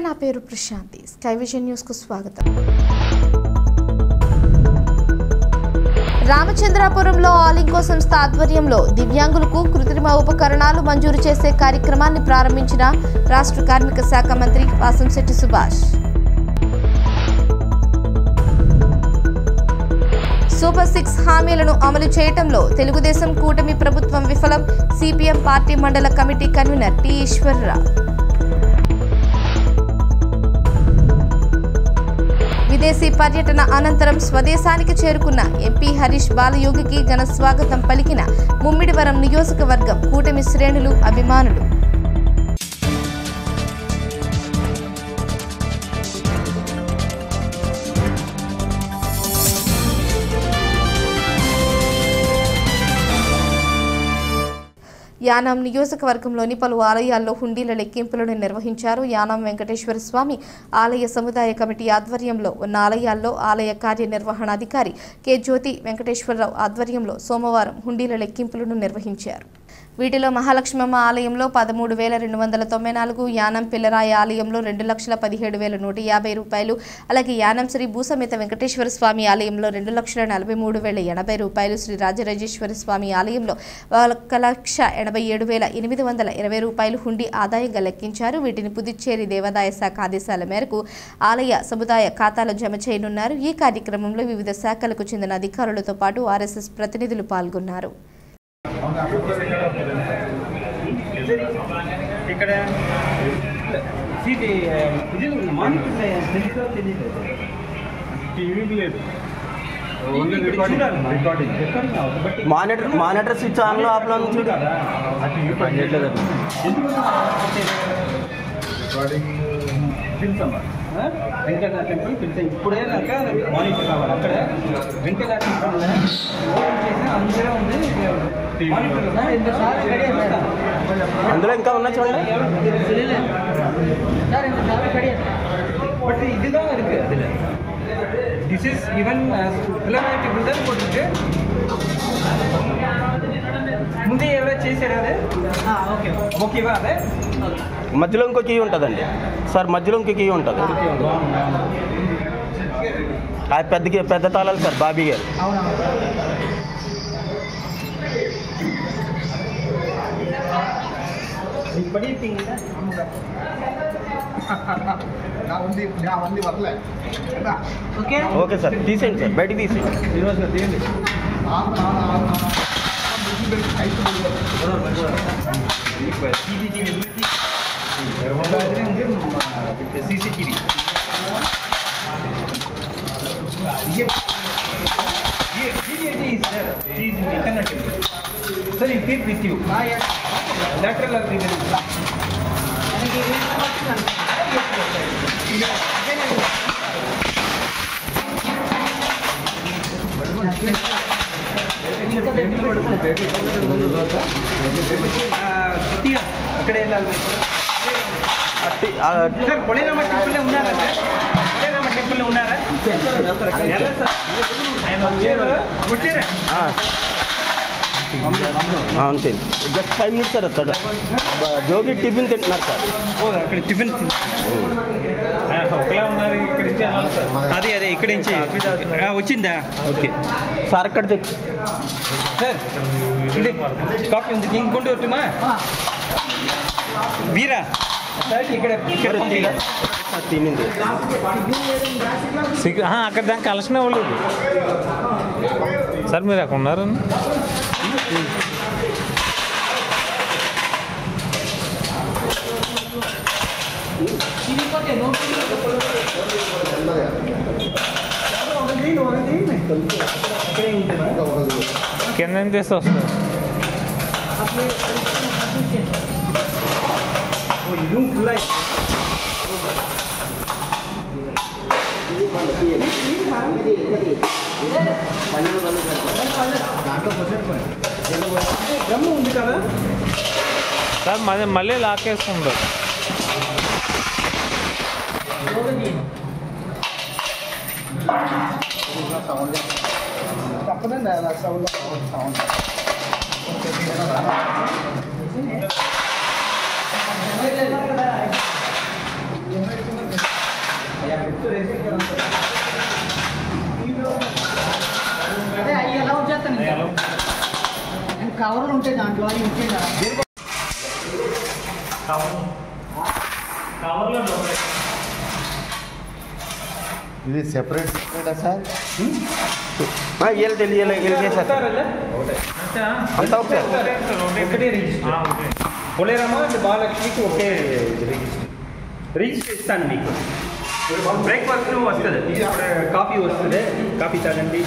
నా పేరు Prashanti. Sky vision news కు స్వాగతం. రామచంద్రాపురంలో ఆల్ ఇంకో సంస్థ ఆధ్వర్యంలో దివ్యాంగులకు కృత్రిమ ఉపకరణాలు మంజూరు చేసే కార్యక్రమాన్ని ప్రారంభించిన రాష్ట్ర కార్మిక శాఖ మంత్రి వాసంశెట్టి సుభాష్. సూపర్ 6 హామీలను అమలు చేయడంలో తెలుగుదేశం కూటమి ప్రభుత్వం విఫలం. సిపిఎం పార్టీ మండల కమిటీ కన్వీనర్ టి ఈశ్వర్రావు. విదేశీ పర్యటన అనంతరం స్వదేశానికి చేరుకున్న ఎంపీ హరీష్ బాలయోగికి ఘన స్వాగతం పలికిన ముమ్మిడివరం నియోజకవర్గం కూటమి శ్రేణులు, అభిమానులు. యానాం నియోజకవర్గంలోని పలు ఆలయాల్లో హుండీల లెక్కింపులను నిర్వహించారు. యానాం వెంకటేశ్వర స్వామి ఆలయ సముదాయ కమిటీ ఆధ్వర్యంలో ఉన్న ఆలయాల్లో ఆలయ కార్యనిర్వహణాధికారి కె జ్యోతి వెంకటేశ్వరరావు ఆధ్వర్యంలో సోమవారం హుండీల లెక్కింపులను నిర్వహించారు. వీటిలో మహాలక్ష్మమ్మ ఆలయంలో 13,294, యానం పిల్లరాయ ఆలయంలో 2,17,150 రూపాయలు, అలాగే యానం శ్రీ భూసమేత వెంకటేశ్వర స్వామి ఆలయంలో 2,43,080 రూపాయలు, శ్రీ రాజరాజేశ్వర స్వామి ఆలయంలో 1,87,820 రూపాయలు హుండీ ఆదాయంగా లెక్కించారు. వీటిని పుదుచ్చేరి దేవాదాయ శాఖ ఆదేశాల మేరకు ఆలయ సముదాయ ఖాతాలో జమ చేయనున్నారు. ఈ కార్యక్రమంలో వివిధ శాఖలకు చెందిన అధికారులతో పాటు ఆర్ఎస్ఎస్ ప్రతినిధులు పాల్గొన్నారు. ఇక్కడ మానిటర్ స్విచ్ ఆన్లో ఆఫ్లో వెంకటేశ్వర టెంపుల్ పిలిచే ఇప్పుడే మానిటర్ కావాలి. అక్కడ వెంకటేశ్వర టెంపుల్ అందరూ ఉంది. అందులో ఇంకా ఉన్నా చూడండి. பட் இதுதான் இருக்கு அதுல. திஸ் இஸ் ஈவன் பிளமேட்டிக் தான் போட்டுருக்கு. ముందే ఎవరో చేశారు అదే. ఓకే ఓకేవా అదే. మధ్యలో ఇంకో కీ ఉంటుందండి సార్, మధ్యలో ఇంకో కీ ఉంటుంది. పెద్ద తాళాలు సార్, బాబీ గారు. ఓకే సార్, తీసేయండి సార్, బయటికి తీసేయండి. CCTV. Sir, you keep with you. Lateral or medial? అక్కడే వెళ్ళాలి సార్. కొళేరామ టెంపుల్లో ఉన్నారా? కొళేరామ టెంపుల్లో ఉన్నారా? అవును సార్, జస్ట్ 5 minutes సార్. అక్కడ జోగి టిఫిన్ తింటున్నారు సార్. అక్కడ టిఫిన్ ఒకలా ఉన్నారు. ఇక్కడ నుంచి అదే ఇక్కడ నుంచి వచ్చిందా? ఓకే సార్ అక్కడ తెచ్చు సార్. కాఫీ ఉంది ఇంకొంటూ వస్తుమా వీరా సార్? ఇక్కడ తినింది అక్కడ దాకా కలిసిన వాళ్ళు సార్. మీరు అక్కడ ఉన్నారు. కింద చేస్తే వస్తుంది. ఉంది కదా సార్, మళ్ళీ లాకేసుకుంటారు. తప్పదండి అలా సౌండ్ సౌండ్ అదే అవి ఎలా వచ్చేస్తాను కవర్లు ఉంటాయి దాంట్లో అవి ఉంటాయి ఇది సెపరేట్ సార్ వీళ్ళు తెలియాలి వీళ్ళు చేశారు అంతా ఒకసారి ఒకటే రిజిస్టర్ బొలేరమ్మ అండ్ మహాలక్ష్మికి ఒకే రిజిస్టర్ ఇస్తాను మీకు బ్రేక్ఫాస్ట్ వస్తుంది ఇప్పుడు కాఫీ వస్తుంది కాఫీ తాగండి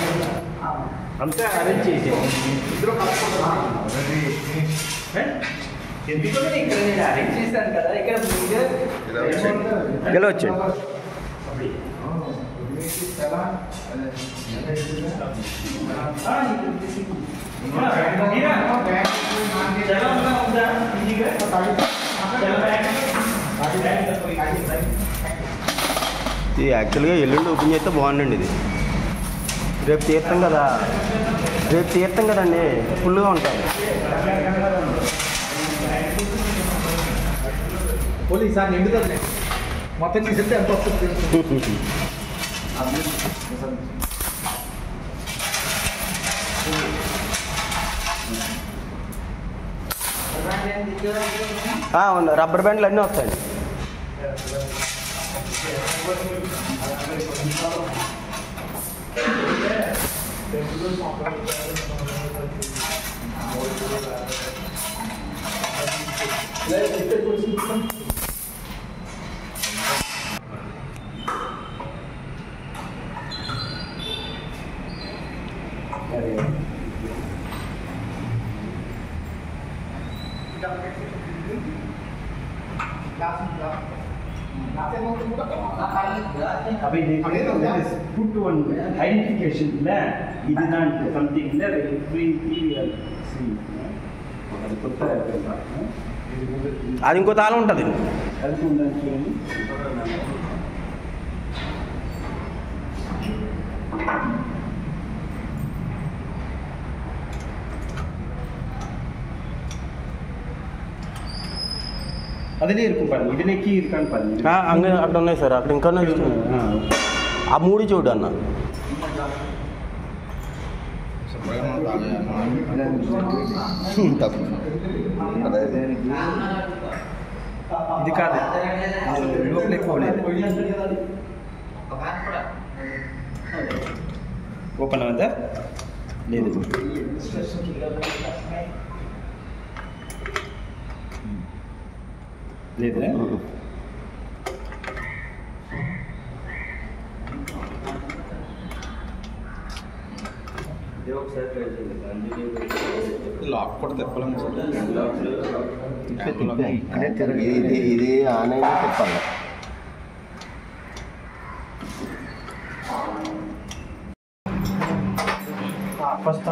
అంతా అరేంజ్ చేసి ఎందుకంటే ఇక్కడ నేను అరేంజ్ చేశాను కదా ఇక్కడ గెలవచ్చు ఇది యాక్చువల్గా ఎల్లుండి ఓపెన్ చేస్తే బాగుండండి ఇది రేపు తీర్థం కదా కదండి ఫుల్గా ఉంటుంది పోలీస్ సార్ నిండుతుంది మొత్తం తీసేస్తే ఎంత వస్తుంది రబ్బర్ బ్యాండ్లు అన్నీ వస్తాయండి अभी put one identification it is not something free అది ఇంకో తాళం ఉంటుంది அதிலே இருக்கும் பாருங்க இதிலே கீ இருக்கான்னு பாருங்க அங்கே అక్కడ ఉన్నాయి సార్ అక్కడ ఇంకా ఆ మూడు చూడు అన్న ఇది కాదు లోపలికి పోలేదు ఓపెన్ అవుతుందా లేదు లేదా లాక్ కూడా తిప్పలేము ఇది ఆన్ అయినా తిప్పాలి ఫస్ట్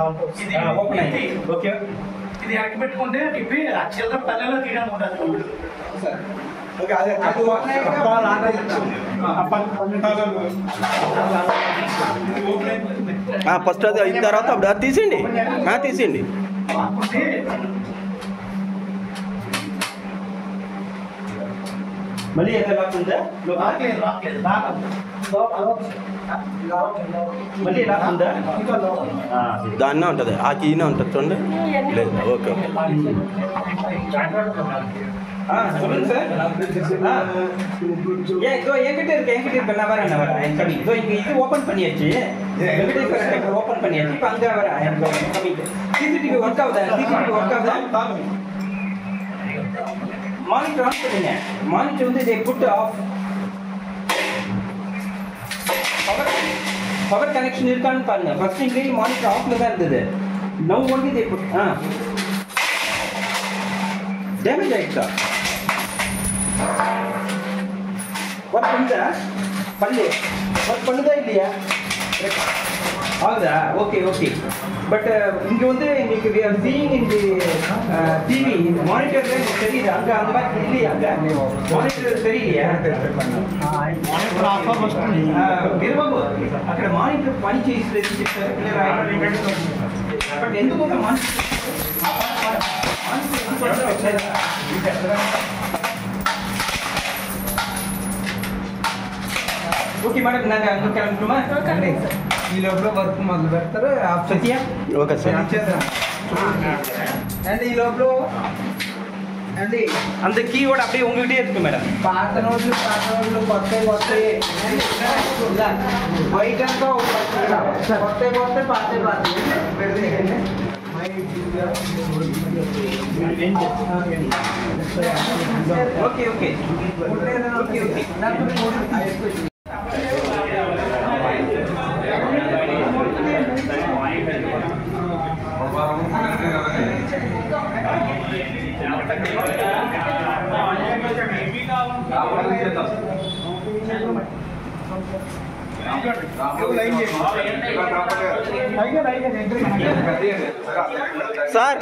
ఓపెన్ అయింది ఓకే ఇది ఎక్కి పెట్టుకుంటే ఇప్పి ఆ చిల్లర పల్లెలో తీయడానికి ఉంటుంది ఫస్ట్ అది అయిన తర్వాత అప్పుడు అది తీసేయండి తీసేయండి మళ్ళీ ఎక్కడ లాక్ ఉందా మళ్ళీ లాక్ ఉందా దాన్నే ఉంటుంది ఆ కీనే ఉంటుంది చూడండి లేదు ఓకే சொல்லுங்க சார் இதோ என்கிட்ட இருக்கு நான் வரேன் கம்மி இதோ இது ஓப்பன் பண்ணியாச்சு வெங்கடேஸ்வர ஓப்பன் பண்ணியாச்சு இப்போ அங்கே வரேன் கம்மி சிசிடிவி ஒர்க் ஆகுதா மானிட்டர் ஆன் பண்ணுங்க மானிட்டர் வந்து இதை புட் ஆஃப் பவர் கனெக்ஷன் இருக்கான்னு பாருங்க ஃபர்ஸ்ட் இங்கே மானிட்டர் ஆஃப்ல தான் இருந்தது நவ் ஒன்லி இதை புட் டேமேஜ் ஆயிடுச்சா ஒர்க் பண்ணுதா ஒர்க் பண்ணுதா இல்லையா ஆகுதா ஓகே பட் இங்கே வந்து எங்களுக்கு we are seeing in the TV மானிட்டர்ல எனக்கு தெரியுது அங்கே அந்த மாதிரி இல்லையா அங்கே మానిటర్ తెలియదా మానిటర్ ఆఫ్ వస్తుంది బాబు అక్కడ మానిటర్ పని చేసి బట్ ఎందుకు ఓకే మేడం నాకు అంకల్ కలుపుమా ఈ లోపల వర్క్ మొదలు పెడతారు సత్య ఓకే సార్ అండ్ ఈ లోపల అండి அந்த கீ ஓட அப்படியே உங்ககிட்டே இருக்கு மேடம் పాత నోట్లు కొత్త వైట్ అంతా కొత్త పాత okay okay okay okay sir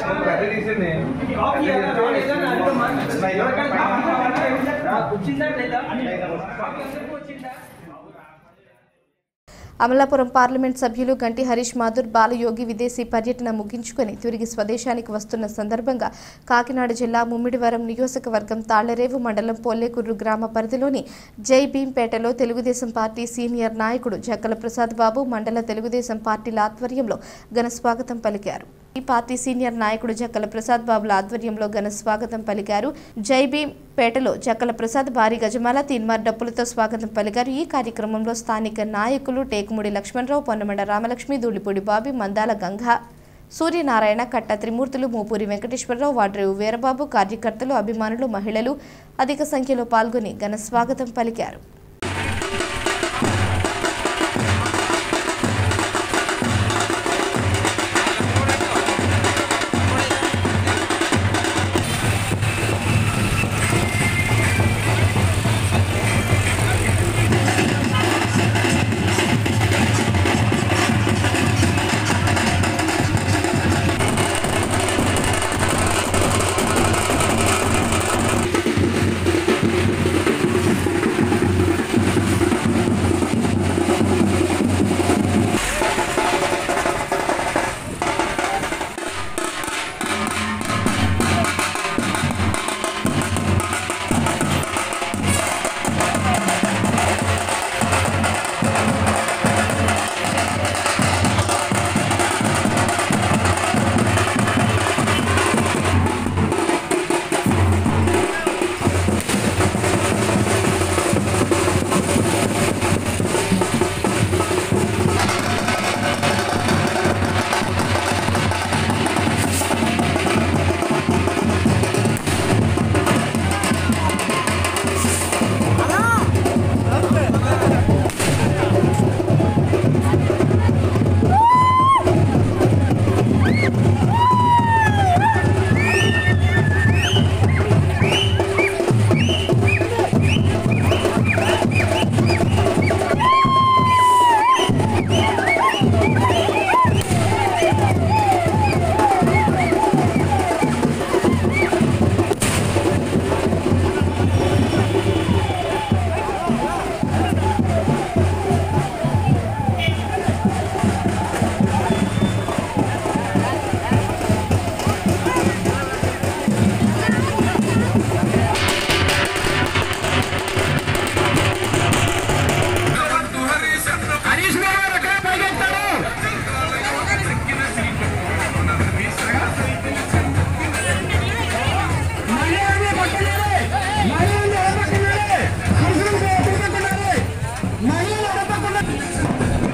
Amalapuram parliament సభ్యులు గంటి హరీష్ మాథుర్ బాలయోగి విదేశీ పర్యటన ముగించుకొని తిరిగి స్వదేశానికి వస్తున్న సందర్భంగా కాకినాడ జిల్లా ముమ్మిడివరం నియోజకవర్గం తాళ్లరేవు మండలం పొల్లేకుర్రు గ్రామ పరిధిలోని జై భీంపేటలో తెలుగుదేశం పార్టీ సీనియర్ నాయకుడు జక్కల ప్రసాద్ బాబు మండల తెలుగుదేశం పార్టీల ఆధ్వర్యంలో ఘన స్వాగతం పలికారు. ఈ పార్టీ సీనియర్ నాయకుడు జక్కల ప్రసాద్ బాబుల ఆధ్వర్యంలో ఘన స్వాగతం పలికారు. జై భీం పేటలో జక్కల ప్రసాద్ భారీ గజమాల తీన్మార్ డప్పులతో స్వాగతం పలికారు. ఈ కార్యక్రమంలో స్థానిక నాయకులు టేకుముడి లక్ష్మణరావు, పొన్నమండ రామలక్ష్మి, దూళిపూడి బాబి, మందాల గంగా, సూర్యనారాయణ, కట్ట త్రిమూర్తులు, మూపూరి వెంకటేశ్వరరావు, వాడ్రేవు వీరబాబు, కార్యకర్తలు, అభిమానులు, మహిళలు అధిక సంఖ్యలో పాల్గొని ఘన స్వాగతం పలికారు.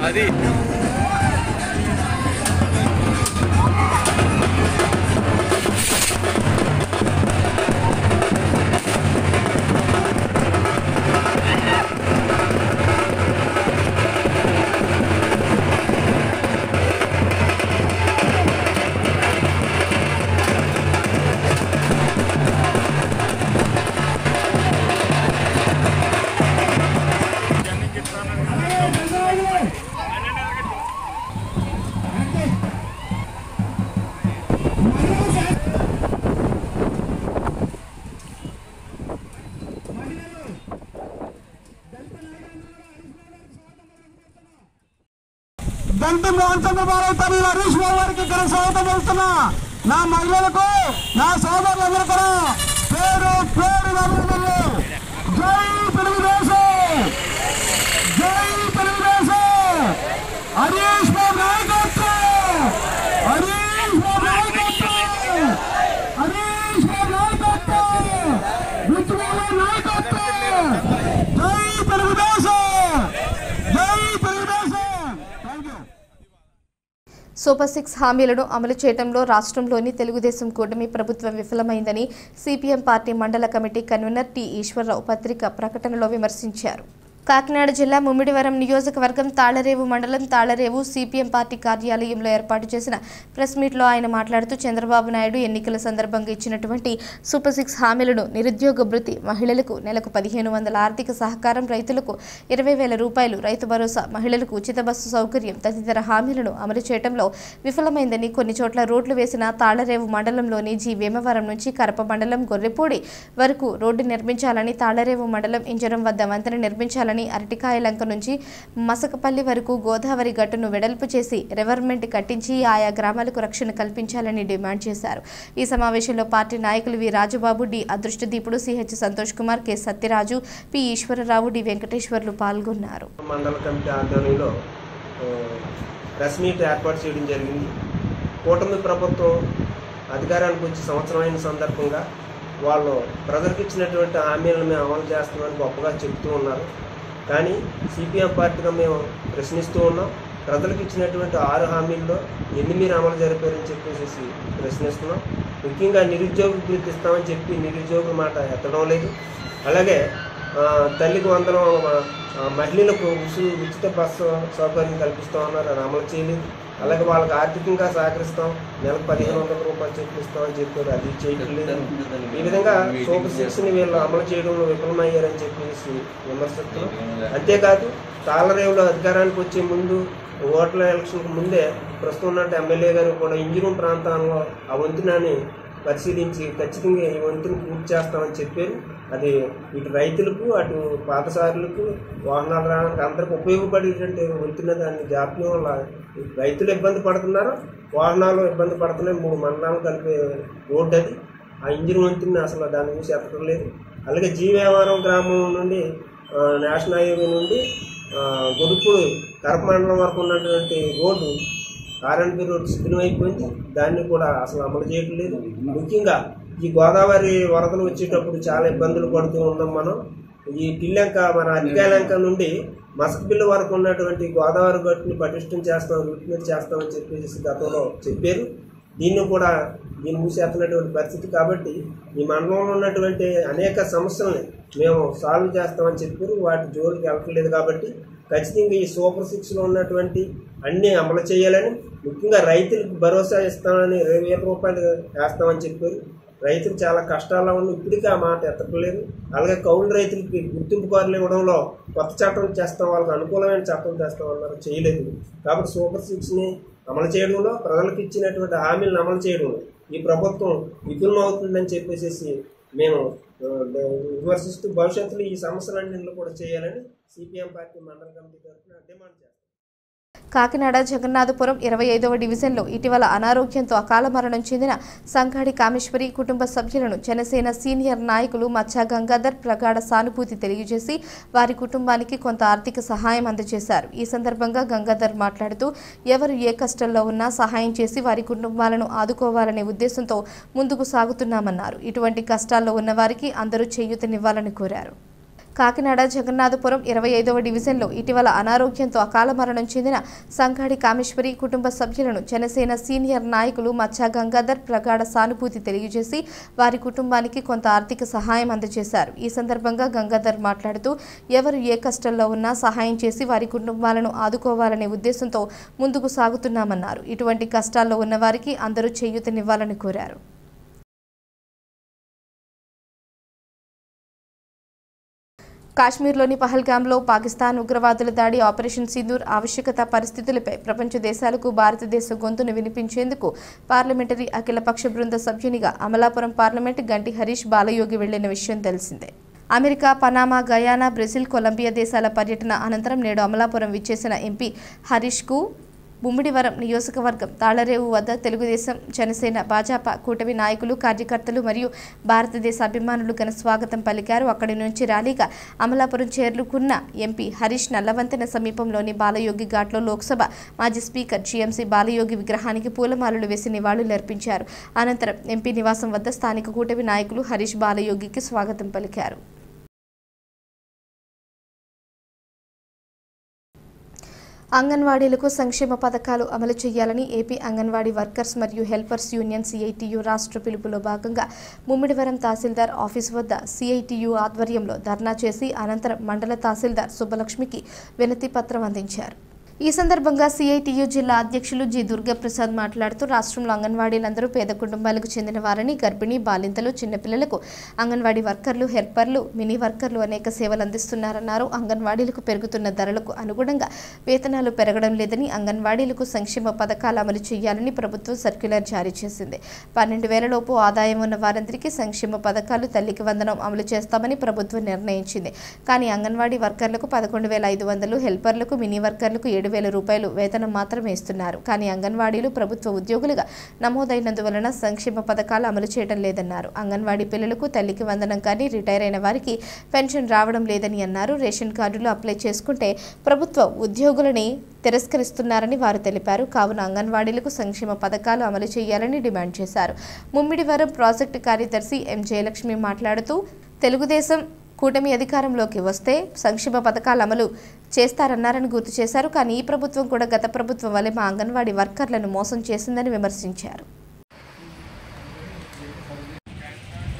అది దంతి మోహన్ చంద్రబాబు తల్లి హరీష్ బాబు గారికి ఇక్కడ స్వాగతం చేస్తున్నా. నా మహిళలకు, నా సోదరులందరూ కూడా పేరు పేరు అభినందనలు. జై తెలుగుదేశం, జై సూపర్ 6 హామీలను అమలు చేయడంలో రాష్ట్రంలోని తెలుగుదేశం కూటమి ప్రభుత్వం విఫలమైందని సిపిఎం పార్టీ మండల కమిటీ కన్వీనర్ టి ఈశ్వరరావు పత్రిక ప్రకటనలో విమర్శించారు. కాకినాడ జిల్లా ముమ్మిడివరం నియోజకవర్గం తాళరేవు మండలం తాళరేవు సిపిఎం పార్టీ కార్యాలయంలో ఏర్పాటు చేసిన ప్రెస్ మీట్లో ఆయన మాట్లాడుతూ చంద్రబాబు నాయుడు ఎన్నికల సందర్భంగా ఇచ్చినటువంటి సూపర్ 6 హామీలను నిరుద్యోగ భృతి, మహిళలకు నెలకు 1500 ఆర్థిక సహకారం, రైతులకు 20,000 రూపాయలు, రైతు భరోసా, మహిళలకు ఉచిత బస్సు సౌకర్యం తదితర హామీలను అమలు చేయడంలో విఫలమైందని, కొన్ని చోట్ల రోడ్లు వేసిన తాళరేవు మండలంలోని జి వేమవరం నుంచి కరప మండలం గొర్రెపూడి వరకు రోడ్డు నిర్మించాలని, తాళరేవు మండలం ఇంజరం వద్ద వంతెన నిర్మించాలని, అరటికాయలంక నుంచి మసకపల్లి వరకు గోదావరి గట్టును వెడల్పు చేసి రివర్మెంట్ కట్టించి ఆయా గ్రామాలకు రక్షణ కల్పించాలని డిమాండ్ చేశారు. ఈ సమావేశంలో పార్టీ నాయకులు V Rajababu, D Adrushtadeepudu, CH Santosh Kumar, K Satyaraju, P Eswararao, D Venkateswarlu పాల్గొన్నారు. మండల కమిటీ ఆధ్వర్యంలో ప్రెస్ మీట్ ఏర్పాటు చేయడం జరిగింది. కూటమి ప్రభుత్వం అధికారానికి వచ్చి సంవత్సరమైన సందర్భంగా వాళ్ళు ప్రజలకు ఇచ్చినటువంటి హామీలను మేము అమలు చేస్తామని గొప్పగా చెప్తూ ఉన్నారు. కానీ సిపిఎం పార్టీగా మేము ప్రశ్నిస్తూ ఉన్నాం. ప్రజలకు ఇచ్చినటువంటి 6 హామీల్లో ఎన్ని మీరు అమలు జరిపారని చెప్పేసి ప్రశ్నిస్తున్నాం. ముఖ్యంగా నిరుద్యోగ వృత్తి ఇస్తామని చెప్పి నిరుద్యోగుల మాట ఎత్తడం లేదు. అలాగే తల్లికి వందనం మహిళలకు ఉచిత బస్సు సౌకర్యం కల్పిస్తామన్నారు, అది అమలు చేయలేదు. అలాగే వాళ్ళకి ఆర్థికంగా సహకరిస్తాం, నెలకు 1500 రూపాయలు చెల్లిస్తామని చెప్పారు, అది చేయడం లేదు. ఈ విధంగా సూపర్ 6ని వీళ్ళు అమలు చేయడంలో విఫలమయ్యారని చెప్పేసి విమర్శిస్తున్నాం. అంతేకాదు తాళరేవులో అధికారానికి వచ్చే ముందు ఓట్ల ఎలక్షన్కు ముందే ప్రస్తుతం ఉన్నట్టు ఎమ్మెల్యే గారు కూడా ఇంజనీరింగ్ ప్రాంతాల్లో ఆ వంతునని పరిశీలించి ఖచ్చితంగా ఈ వంతును పూర్తి చేస్తామని చెప్పారు. అది ఇటు రైతులకు, అటు పాతసారులకు, వాహనాలు రావడానికి అందరికి ఉపయోగపడేటువంటి వంతున దాన్ని జాప్యం వల్ల రైతులు ఇబ్బంది పడుతున్నారు, వాహనాలు ఇబ్బంది పడుతున్నాయి. 3 మండలాలు కలిపే రోడ్డు అది. ఆ ఇంజిన్ వంతుని అసలు దాని గురించి ఎత్తడం లేదు. అలాగే జీవేవరం గ్రామం నుండి నేషనల్ హైవే నుండి గొడుపుడు కరప మండలం వరకు ఉన్నటువంటి రోడ్డు ఆర్ఎన్బి రోడ్డు శిథిలమైపోయింది. దాన్ని కూడా అసలు అమలు చేయడం లేదు. ముఖ్యంగా ఈ గోదావరి వరదలు వచ్చేటప్పుడు చాలా ఇబ్బందులు పడుతూ ఉన్నాం మనం. ఈ టిల్లంక మన అధికాలంక నుండి మసకపిల్లి వరకు ఉన్నటువంటి గోదావరి గట్టుని పటిష్టం చేస్తాం, రూట్మెంట్ చేస్తామని చెప్పేసి గతంలో చెప్పారు. దీన్ని మూసేస్తున్నటువంటి పరిస్థితి. కాబట్టి ఈ మండలంలో ఉన్నటువంటి అనేక సమస్యల్ని మేము సాల్వ్ చేస్తామని చెప్పారు. వాటి జోలికి వెళ్ళట్లేదు. కాబట్టి ఖచ్చితంగా ఈ సూపర్ 6లో ఉన్నటువంటి అన్నీ అమలు చేయాలని, ముఖ్యంగా రైతులకు భరోసా ఇస్తామని 20,000 రూపాయలు వేస్తామని చెప్పారు. రైతులు చాలా కష్టాల్లో ఉన్న ఇప్పటికీ ఆ మాట ఎత్తట్లేదు. అలాగే కౌలు రైతులకి గుర్తింపు కార్డులు ఇవ్వడంలో కొత్త చట్టం చేస్తాం, వాళ్ళకి అనుకూలమైన చట్టం చేస్తామన్నారు, చేయలేదు. కాబట్టి సూపర్ 6ని అమలు చేయడంలో, ప్రజలకు ఇచ్చినటువంటి హామీలను అమలు చేయడంలో ఈ ప్రభుత్వం విఫలమవుతుందని చెప్పేసి మేము విమర్శిస్తూ భవిష్యత్తులో ఈ సమస్యలన్నింటిలో కూడా చేయాలని సిపిఎం పార్టీ మండల కమిటీ తరఫున డిమాండ్ చేస్తాం. కాకినాడ జగన్నాథపురం 25వ డివిజన్లో ఇటీవల అనారోగ్యంతో అకాల మరణం చెందిన సంగాడి కామేశ్వరి కుటుంబ సభ్యులను జనసేన సీనియర్ నాయకులు మచ్చా గంగాధర్ ప్రగాఢ సానుభూతి తెలియజేసి వారి కుటుంబానికి కొంత ఆర్థిక సహాయం అందజేశారు. ఈ సందర్భంగా గంగాధర్ మాట్లాడుతూ ఎవరు ఏ కష్టంలో ఉన్నా సహాయం చేసి వారి కుటుంబాలను ఆదుకోవాలనే ఉద్దేశంతో ముందుకు సాగుతున్నామన్నారు. ఇటువంటి కష్టాల్లో ఉన్న వారికి అందరూ చేయూతనివ్వాలని కోరారు. కాకినాడ జగన్నాథపురం 25వ డివిజన్లో ఇటీవల అనారోగ్యంతో అకాల మరణం చెందిన సంగాడి కామేశ్వరి కుటుంబ సభ్యులను జనసేన సీనియర్ నాయకులు మచ్చా గంగాధర్ ప్రగాఢ సానుభూతి తెలియజేసి వారి కుటుంబానికి కొంత ఆర్థిక సహాయం అందజేశారు. ఈ సందర్భంగా గంగాధర్ మాట్లాడుతూ ఎవరు ఏ కష్టంలో ఉన్నా సహాయం చేసి వారి కుటుంబాలను ఆదుకోవాలనే ఉద్దేశంతో ముందుకు సాగుతున్నామన్నారు. ఇటువంటి కష్టాల్లో ఉన్న వారికి అందరూ చేయూతనివ్వాలని కోరారు. కాశ్మీర్లోని పహల్గామ్లో పాకిస్తాన్ ఉగ్రవాదుల దాడి, ఆపరేషన్ సింధూర్ ఆవశ్యకత పరిస్థితులపై ప్రపంచ దేశాలకు భారతదేశ గొంతును వినిపించేందుకు పార్లమెంటరీ అఖిలపక్ష బృంద సభ్యునిగా అమలాపురం పార్లమెంట్ గంటి హరీష్ బాలయోగి వెళ్లిన విషయం తెలిసిందే. America, Panama, Guyana, Brazil, Colombia దేశాల పర్యటన అనంతరం నేడు అమలాపురం విచ్చేసిన ఎంపీ హరీష్కు ముమ్మిడివరం నియోజకవర్గం తాళరేవు వద్ద తెలుగుదేశం, జనసేన, భాజపా కూటమి నాయకులు, కార్యకర్తలు మరియు భారతదేశ అభిమానులు ఘన స్వాగతం పలికారు. అక్కడి నుంచి ర్యాలీగా అమలాపురం చేరుకున్న ఎంపీ హరీష్ నల్లవంతెన సమీపంలోని బాలయోగి ఘాట్లో లోక్సభ మాజీ స్పీకర్ జీఎంసీ బాలయోగి విగ్రహానికి పూలమాలలు వేసి నివాళులర్పించారు. అనంతరం ఎంపీ నివాసం వద్ద స్థానిక కూటమి నాయకులు హరీష్ బాలయోగికి స్వాగతం పలికారు. అంగన్వాడీలకు సంక్షేమ పథకాలు అమలు చేయాలని ఏపీ అంగన్వాడీ వర్కర్స్ మరియు హెల్పర్స్ యూనియన్ సిఐటియు రాష్ట్ర పిలుపులో భాగంగా ముమ్మిడివరం తహసీల్దార్ ఆఫీస్ వద్ద సిఐటియు ఆధ్వర్యంలో ధర్నా చేసి అనంతరం మండల తహసీల్దార్ సుబ్బలక్ష్మికి వినతి పత్రం అందించారు. ఈ సందర్భంగా సిఐటియు జిల్లా అధ్యక్షులు జి దుర్గాప్రసాద్ మాట్లాడుతూ రాష్ట్రంలో అంగన్వాడీలందరూ పేద కుటుంబాలకు చెందిన వారని, గర్భిణీ, బాలింతలు, చిన్నపిల్లలకు అంగన్వాడీ వర్కర్లు, హెల్పర్లు, మినీ వర్కర్లు అనేక సేవలు అందిస్తున్నారన్నారు. అంగన్వాడీలకు పెరుగుతున్న ధరలకు అనుగుణంగా వేతనాలు పెరగడం లేదని, అంగన్వాడీలకు సంక్షేమ పథకాలు అమలు చేయాలని ప్రభుత్వం సర్క్యులర్ జారీ చేసింది. 12,000 లోపు ఆదాయం ఉన్న వారందరికీ సంక్షేమ పథకాలు, తల్లికి వందనం అమలు చేస్తామని ప్రభుత్వం నిర్ణయించింది. కానీ అంగన్వాడీ వర్కర్లకు 11,500, హెల్పర్లకు, మినీ వర్కర్లకు 7,000 రూపాయలు వేతనం మాత్రమే ఇస్తున్నారు. కానీ అంగన్వాడీలు ప్రభుత్వ ఉద్యోగులుగా నమోదైనందువలన సంక్షేమ పథకాలు అమలు చేయడం లేదన్నారు. అంగన్వాడీ పిల్లలకు తల్లికి వందనం కానీ, రిటైర్ అయిన వారికి పెన్షన్ రావడం లేదని అన్నారు. రేషన్ కార్డులు అప్లై చేసుకుంటే ప్రభుత్వ ఉద్యోగులని తిరస్కరిస్తున్నారని వారు తెలిపారు. కావున అంగన్వాడీలకు సంక్షేమ పథకాలు అమలు చేయాలని డిమాండ్ చేశారు. ముమ్మిడివరం ప్రాజెక్టు కార్యదర్శి ఎం జయలక్ష్మి మాట్లాడుతూ తెలుగుదేశం కూటమి అధికారంలోకి వస్తే సంక్షేమ పథకాలు అమలు చేస్తారన్నారని గుర్తు చేశారు. కానీ ఈ ప్రభుత్వం కూడా గత ప్రభుత్వం వలె మా అంగన్వాడీ వర్కర్లను మోసం చేసిందని విమర్శించారు.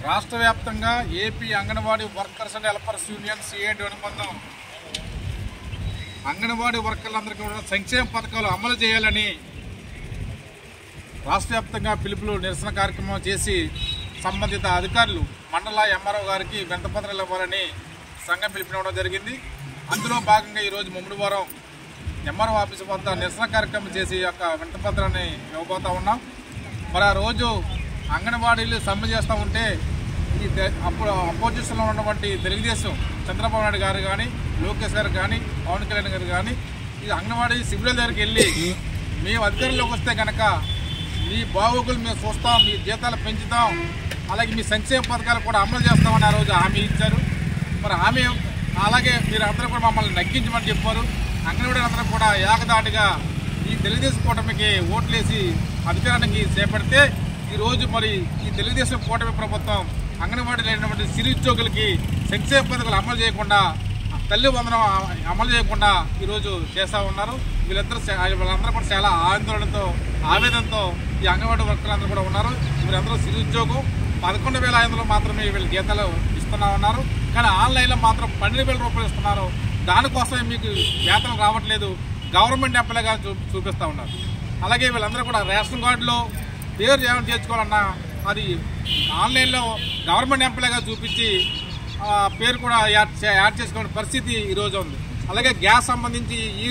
రాష్ట్ర వ్యాప్తంగా AP anganwadi workers and helpers union CIT అనుబంధం అంగన్వాడీ వర్కర్లందరికీ కూడా సంక్షేమ పథకాలు అమలు చేయాలని రాష్ట్ర వ్యాప్తంగా పిలుపులు నిరసన కార్యక్రమం చేసి సంబంధిత అధికారులు మండల ఎంఆర్ఓ గారికి వినతిపత్రాలు ఇవ్వాలని సంఘం పిలుపునివ్వడం జరిగింది. అందులో భాగంగా ఈరోజు ముమ్మిడివరం ఎంఆర్ఓ ఆఫీసు వద్ద నిరసన కార్యక్రమం చేసి యొక్క వినతిపత్రాన్ని ఇవ్వబోతా ఉన్నాం. మరి ఆ రోజు అంగన్వాడీలు సమ్మె చేస్తూ ఉంటే ఈ అప్పుడు అపోజిషన్లో ఉన్నటువంటి తెలుగుదేశం చంద్రబాబు నాయుడు గారు కానీ, లోకేష్ గారు కానీ, పవన్ కళ్యాణ్ గారు కానీ ఈ అంగన్వాడీ శిబిరాల దగ్గరికి వెళ్ళి మేము అధికారంలోకి వస్తే కనుక మీ బాగోగులు మేము చూస్తాం, మీ జీతాలు పెంచుతాం, అలాగే మీ సంక్షేమ పథకాలు కూడా అమలు చేస్తామని ఆ రోజు హామీ ఇచ్చారు. మరి హామీ అలాగే మీరు అందరూ కూడా మమ్మల్ని నగ్గించమని చెప్పారు. అంగన్వాడీ అందరూ కూడా ఏకదాటిగా ఈ తెలుగుదేశం కూటమికి ఓట్లేసి అధికారానికి చేపడితే ఈరోజు మరి ఈ తెలుగుదేశం కూటమి ప్రభుత్వం అంగన్వాడీ లేనటువంటి నిరుద్యోగులకి సంక్షేమ పథకాలు అమలు చేయకుండా, తల్లి వందనం అమలు చేయకుండా ఈరోజు చేస్తూ ఉన్నారు. వీళ్ళందరూ కూడా చాలా ఆందోళనతో, ఆవేదనతో ఈ అంగన్వాడీ వర్కర్లందరూ కూడా ఉన్నారు. వీళ్ళందరూ నిరుద్యోగం 11,500 మాత్రమే వీళ్ళ జీతాలు ఇస్తున్నా ఉన్నారు. కానీ ఆన్లైన్లో మాత్రం 12,000 రూపాయలు ఇస్తున్నారు. దానికోసమే మీకు వేతనం రావట్లేదు, గవర్నమెంట్ ఎంప్లాయ్గా చూపిస్తూ ఉన్నారు. అలాగే వీళ్ళందరూ కూడా రేషన్ కార్డులో పేరు ఏమైనా చేర్చుకోవాలన్నా అది ఆన్లైన్లో గవర్నమెంట్ ఎంప్లాయ్గా చూపించి పేరు కూడా యాడ్ చేసుకోవాల్సిన పరిస్థితి ఈరోజు ఉంది. అలాగే గ్యాస్ సంబంధించి ఈ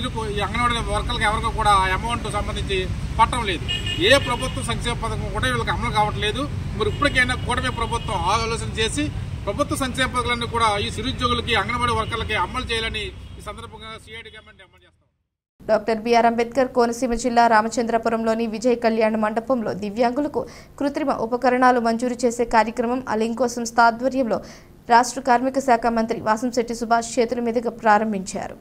అంగన్వాడీ వర్కర్లకు ఎవరికో కూడా అమౌంట్ సంబంధించి పట్టడం లేదు. ఏ ప్రభుత్వ సంక్షేమ పథకం కూడా వీళ్ళకి అమలు కావట్లేదు. మరి ఇప్పటికైనా కూటమి ప్రభుత్వం ఆలోచన చేసి ప్రభుత్వ సంక్షేమ పథకాలన్నీ కూడా ఈ నిరుద్యోగులకి, అంగన్వాడీ వర్కర్లకి అమలు చేయాలని ఈ సందర్భంగా సిఐటి గవర్నమెంట్ అమలు చేస్తాం. డాక్టర్ బిఆర్ అంబేద్కర్ కోనసీమ జిల్లా రామచంద్రపురంలోని విజయ్ కళ్యాణ్ మండపంలో దివ్యాంగులకు కృత్రిమ ఉపకరణాలు మంజూరు చేసే కార్యక్రమం అలింకో సంస్థ ఆధ్వర్యంలో రాష్ట్ర కార్మిక శాఖ మంత్రి వాసంశెట్టి సుభాష్ చేతుల మీదుగా ప్రారంభించారు.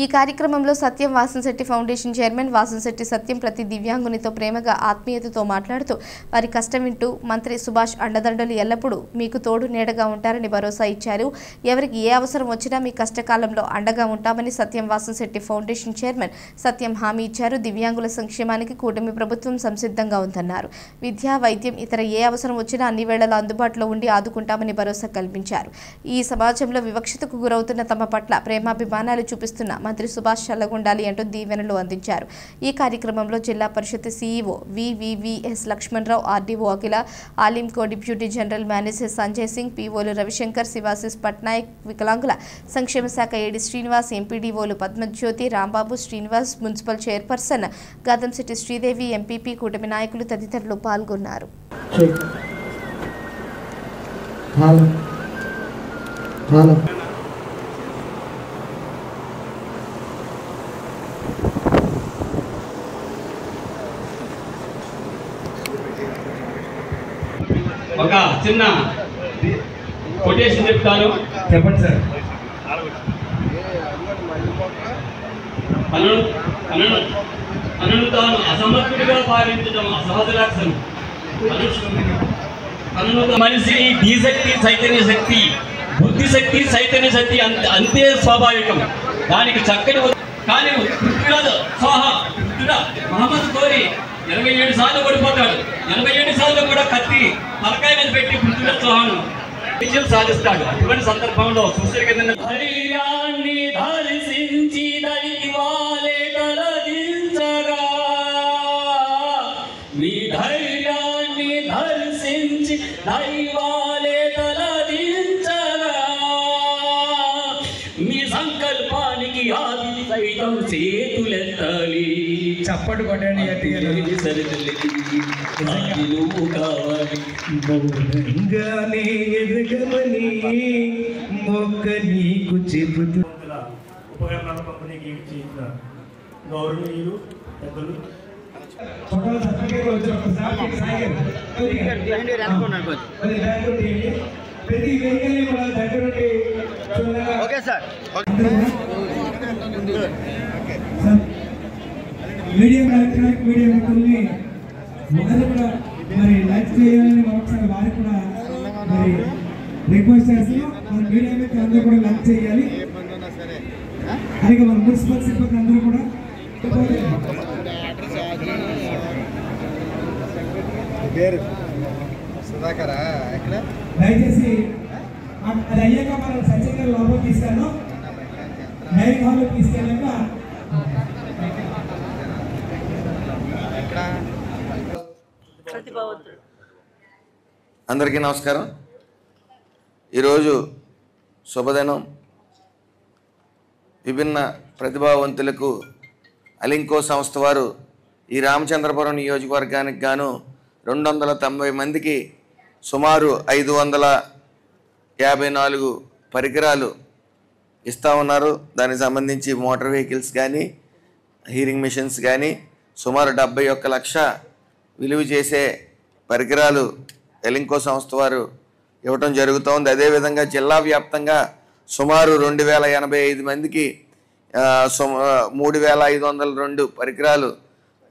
ఈ కార్యక్రమంలో సత్యం వాసంశెట్టి ఫౌండేషన్ చైర్మన్ వాసంశెట్టి సత్యం ప్రతి దివ్యాంగునితో ప్రేమగా, ఆత్మీయతతో మాట్లాడుతూ వారి కష్టం వింటూ మంత్రి సుభాష్ అండదండలు ఎల్లప్పుడూ మీకు తోడు నీడగా ఉంటారని భరోసా ఇచ్చారు. ఎవరికి ఏ అవసరం వచ్చినా మీ కష్టకాలంలో అండగా ఉంటామని సత్యం వాసంశెట్టి ఫౌండేషన్ చైర్మన్ సత్యం హామీ ఇచ్చారు. దివ్యాంగుల సంక్షేమానికి కూటమి ప్రభుత్వం సంసిద్ధంగా ఉందన్నారు. విద్య, వైద్యం, ఇతర ఏ అవసరం వచ్చినా అన్ని వేళలా అందుబాటులో ఉండి ఆదుకుంటామని భరోసా కల్పించారు. ఈ సమాజంలో వివక్షతకు గురవుతున్న తమ పట్ల ప్రేమాభిమానాలు చూపిస్తున్న మంత్రి సుభాష్ చల్లగుండాలి అంటూ దీవెనలు అందించారు. ఈ కార్యక్రమంలో జిల్లా పరిషత్ CEO VVVS Lakshmanarao, RDO Akhila, Alimco deputy general manager Sanjay Singh, పీఓలు రవిశంకర్, శివాశిస్ పట్నాయక్, వికలాంగుల సంక్షేమ శాఖ ఏడి శ్రీనివాస్, ఎంపీడీఓలు Padmajyothi, Rambabu, Srinivas, municipal chairperson Gadamsetti Sridevi, MPP, కూటమి నాయకులు తదితరులు పాల్గొన్నారు. ఒక చిన్న కొటేషన్ చెప్తాను. చెప్పండి సార్. తనను తాను అసమర్థుడిగా భావించడం అసహజ లక్షణం. మనిషి ధీశక్తి, చైతన్య శక్తి, బుద్ధిశక్తి, చైతన్య శక్తి అంతే స్వాభావికం. దానికి చక్కటి కానీ పృథ్వీరాజ్ మహమ్మద్ కోరి 27 సార్లు ఓడిపోతాడు. 27 సార్లు కూడా కత్తి తలకాయ మీద పెట్టి పృథ్వీరాజ్ చౌహాన్ విజయం సాధిస్తాడు. అటువంటి సందర్భంలో చూసే ధైర్యాన్ని దర్శించి దైవాలే తలదించగా, మీ ధైర్యాన్ని దర్శించి దైవాలే తలదించగా, మీ సంకల్పానికి ఆది సైతం చేతులెత్తాలి. చప్పటి కొట్టండి సరితల్లికి నువ్వు కావాలి. మౌనంగానే ఎదగమని మొక్క నీకు చెబుతూ ఉపకరణాల కంపెనీకి చేసిన గౌరవనీయులు పెద్దలు ప్రతి వెహికల్ని కూడా దగ్గరుండి మీడియం ఎలక్ట్రానిక్ మీడియా మిత్రుల్ని వారు కూడా మరి లైక్ చేయాలని ఒకసారి వారికి కూడా మరి రిక్వెస్ట్ చేస్తున్నాం. మన మీడియా మిత్రులు అందరూ కూడా లైక్ చేయాలి. అలాగే మన మున్సిపల్ సిబ్బంది అందరూ కూడా దయచేసి అది అయ్యాక మనం సచిన్ గారు లోపలికి తీసుకెళ్ళాం. డైరెక్ట్ హాల్లోకి తీసుకెళ్ళాక అందరికీ నమస్కారం. ఈరోజు శుభదినం. విభిన్న ప్రతిభావంతులకు అలింకో సంస్థ వారు ఈ రామచంద్రపురం నియోజకవర్గానికి గాను 290 మందికి సుమారు 554 పరికరాలు ఇస్తూ ఉన్నారు. దానికి సంబంధించి మోటార్ వెహికల్స్ కానీ హీరింగ్ మిషన్స్ కానీ సుమారు 71 లక్ష విలువ చేసే పరికరాలు ఎలింకో సంస్థ వారు ఇవ్వటం జరుగుతోంది. అదేవిధంగా జిల్లా వ్యాప్తంగా సుమారు 2085 మందికి 3502 పరికరాలు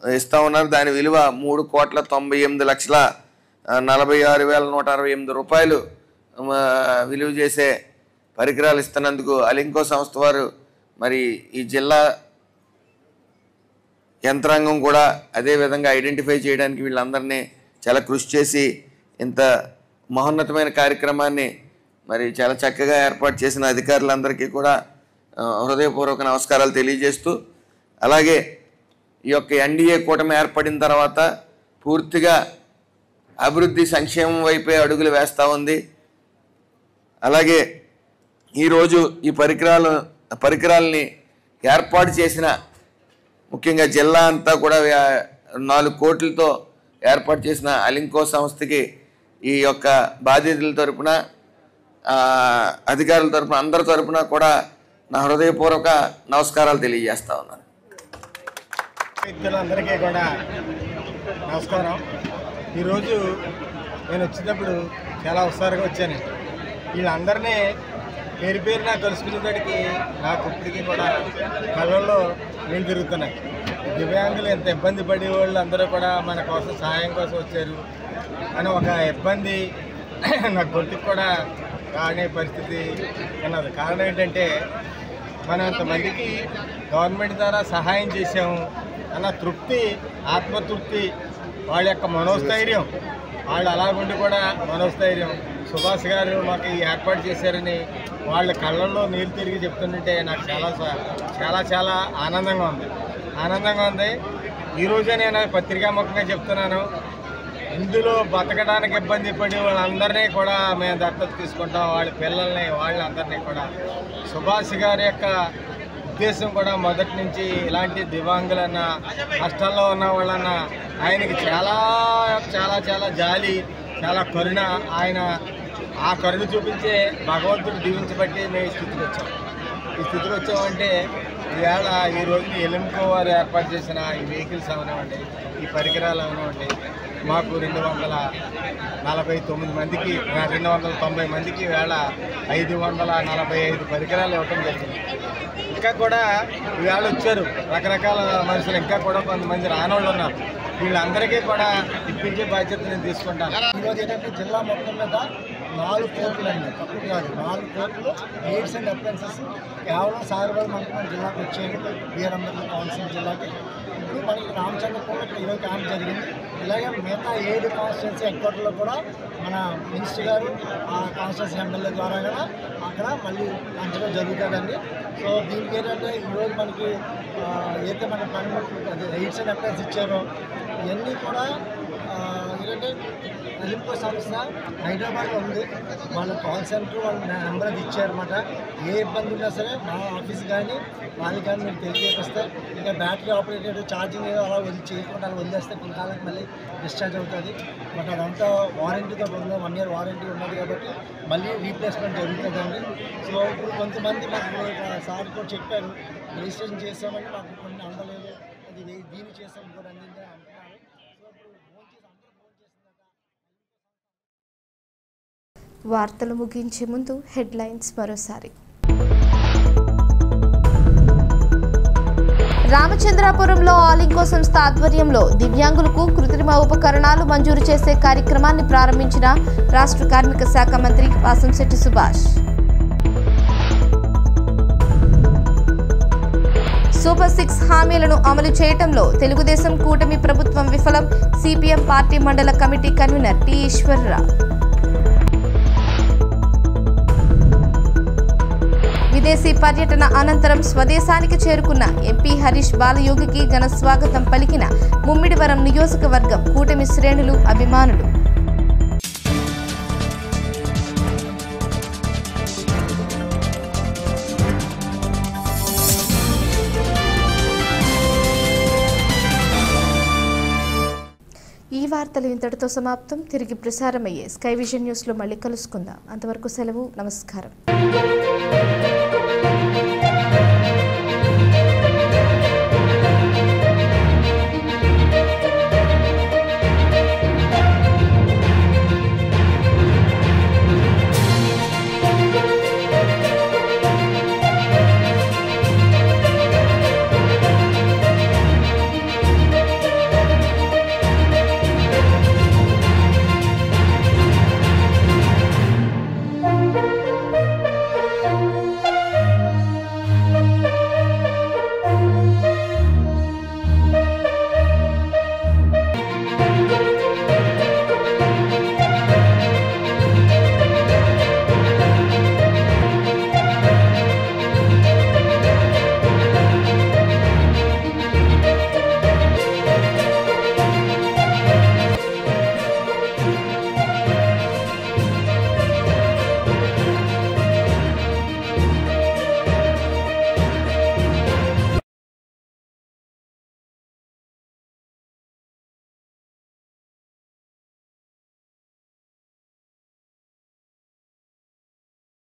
ఇస్తూ ఉన్నారు. దాని విలువ 3,98,46,168 రూపాయలు విలువ చేసే పరికరాలు ఇస్తున్నందుకు అలింకో సంస్థ వారు మరి ఈ జిల్లా యంత్రాంగం కూడా అదేవిధంగా ఐడెంటిఫై చేయడానికి వీళ్ళందరినీ చాలా కృషి చేసి ఇంత మహోన్నతమైన కార్యక్రమాన్ని మరి చాలా చక్కగా ఏర్పాటు చేసిన అధికారులందరికీ కూడా హృదయపూర్వక నమస్కారాలు తెలియజేస్తూ, అలాగే ఈ యొక్క ఎన్డీఏ కూటమి ఏర్పడిన తర్వాత పూర్తిగా అభివృద్ధి సంక్షేమం వైపే అడుగులు వేస్తూ ఉంది. అలాగే ఈరోజు ఈ పరికరాలని ఏర్పాటు చేసిన ముఖ్యంగా జిల్లా అంతా కూడా 4 కోట్లతో ఏర్పాటు చేసిన అలింకో సంస్థకి ఈ యొక్క బాధితుల తరపున అధికారుల తరపున అందరి తరపున కూడా నా హృదయపూర్వక నమస్కారాలు తెలియజేస్తా ఉన్నాను. అందరికీ కూడా నమస్కారం. ఈరోజు నేను వచ్చినప్పుడు చాలా ఉత్సాహంగా వచ్చాను. వీళ్ళందరినీ పేరు పేరున కలుసుకునేదానికి నాకు ఇప్పటికీ కూడా కళ్ళల్లో నీళ్ళు తిరుగుతున్నాయి. దివ్యాంగులు ఎంత ఇబ్బంది పడే వాళ్ళు అందరూ కూడా మన కోసం సహాయం కోసం వచ్చారు అని ఒక ఇబ్బంది నాకు గొంతుకు కూడా కానే పరిస్థితి ఉన్నది. కారణం ఏంటంటే మనం అంతమందికి గవర్నమెంట్ ద్వారా సహాయం చేసాము అన్న తృప్తి, ఆత్మతృప్తి, వాళ్ళ యొక్క మనోస్థైర్యం, వాళ్ళు అలాగుండి కూడా మనోస్థైర్యం సుభాష్ గారు మాకు ఏర్పాటు చేశారని వాళ్ళ కళ్ళల్లో నీళ్ళు తిరిగి చెప్తుంటే నాకు చాలా చాలా ఆనందంగా ఉంది. ఈరోజే నేను పత్రికాముఖంగా చెప్తున్నాను, ఇందులో బతకడానికి ఇబ్బంది పడి వాళ్ళందరినీ కూడా మేము దత్తత తీసుకుంటాం. వాళ్ళ పిల్లల్ని వాళ్ళందరినీ కూడా సుభాష్ గారి యొక్క ఉద్దేశం కూడా మొదటి నుంచి ఇలాంటి దివ్యాంగులన్న కష్టాల్లో ఉన్న వాళ్ళన్న ఆయనకి చాలా చాలా చాలా జాలి, చాలా కరుణ. ఆయన ఆ కరుణ చూపించే భగవంతుడు దీవించబట్టి మేము ఈ స్థితికి వచ్చామంటే ఈవేళ ఈ రోజున ఎలింకో వారు ఏర్పాటు చేసిన ఈ వెహికల్స్ అవనివ్వండి, ఈ పరికరాలు అవనివ్వండి, మాకు 249 మందికి 290 మందికి ఈవేళ 545 పరికరాలు ఇవ్వటం జరిగింది. ఇంకా కూడా ఈవేళ వచ్చారు రకరకాల మనుషులు, ఇంకా కూడా కొంతమంది రానోళ్ళు ఉన్నారు. వీళ్ళందరికీ కూడా ఇప్పించే బాధ్యత నేను తీసుకుంటాను. ఈరోజు ఏంటంటే జిల్లా మొత్తం మీద 4 కోట్లు అండి, తప్పు కాదు, 4 కోట్లు ఎయిడ్స్ అండ్ అఫెన్సెస్ కేవలం సాగరబాద్ మండలం జిల్లాకు వచ్చేది, బిఆర్ అంబేద్కర్ కౌన్సిల్ జిల్లాకి. ఇప్పుడు మనకి రామచంద్రపురంలో ఇక్కడ 20 క్యాంప్ జరిగింది. ఇలాగే మిగతా 7 కాన్స్టిట్యున్సీ హెడ్ క్వార్టర్లో కూడా మన మినిస్టర్ గారు ఆ కాన్స్టిట్యున్సీ ఎమ్మెల్యే ద్వారా కూడా అక్కడ మళ్ళీ పంచడం జరుగుతుందండి. సో దీనికి ఏంటంటే ఈరోజు మనకి ఏదైతే మన పనిముట్లు అదే ఎయిడ్స్ అండ్ అఫెన్స్ ఇచ్చారో ఇవన్నీ కూడా ఏంటంటే ఎలింపో సంస్థ హైదరాబాద్లో ఉంది. వాళ్ళ కాల్ సెంటర్ వాళ్ళు నెంబర్ అది ఇచ్చారన్నమాట. ఏ ఇబ్బంది ఉన్నా సరే మా ఆఫీస్ కానీ వాళ్ళకి కానీ మీరు తెలియజేస్తే, ఇంకా బ్యాటరీ ఆపరేటెడ్ ఛార్జింగ్ అలా చేయకుండా అలా వదిలేస్తే కొంతకాలం మళ్ళీ డిశ్చార్జ్ అవుతుంది. బట్ అదంతా వారంటీతో ఉంది, 1 year వారంటీ ఉన్నది కాబట్టి మళ్ళీ రీప్లేస్మెంట్ జరుగుతుందండి. సో ఇప్పుడు కొంతమంది మాకు సార్ కూడా చెప్పారు, రిజిస్ట్రేషన్ చేస్తామని మాకు కొన్ని అందలేదు, అది దీన్ని చేస్తాం కూడా అందింది అంటున్నారు. సో ఇప్పుడు ఫోన్ చేసి అందరూ ఫోన్ చేసిందాక వార్తలు ముగించే ముందు హెడ్లైన్స్ మరోసారి. రామచంద్రాపురంలో ఆల్ ఇంకో సంస్థ ఆధ్వర్యంలో దివ్యాంగులకు కృత్రిమ ఉపకరణాలు మంజూరు చేసే కార్యక్రమాన్ని ప్రారంభించిన రాష్ట్ర కార్మిక శాఖ మంత్రి వాసంశెట్టి సుభాష్. సూపర్ 6 హామీలను అమలు చేయడంలో తెలుగుదేశం కూటమి ప్రభుత్వం విఫలం, సిపిఎం పార్టీ మండల కమిటీ కన్వీనర్ టి ఈశ్వర్రావు. విదేశీ పర్యటన అనంతరం స్వదేశానికి చేరుకున్న ఎంపీ హరీష్ బాలయోగికి ఘన స్వాగతం పలికిన ముమ్మిడివరం నియోజకవర్గం కూటమి శ్రేణులు, అభిమానులు. ఈ వార్తలు ఇంతటితో సమాప్తం. తిరిగి ప్రసారమయ్యే స్కై విజన్ న్యూస్లో మళ్ళీ కలుసుకుందాం. అంతవరకు సెలవు, నమస్కారం.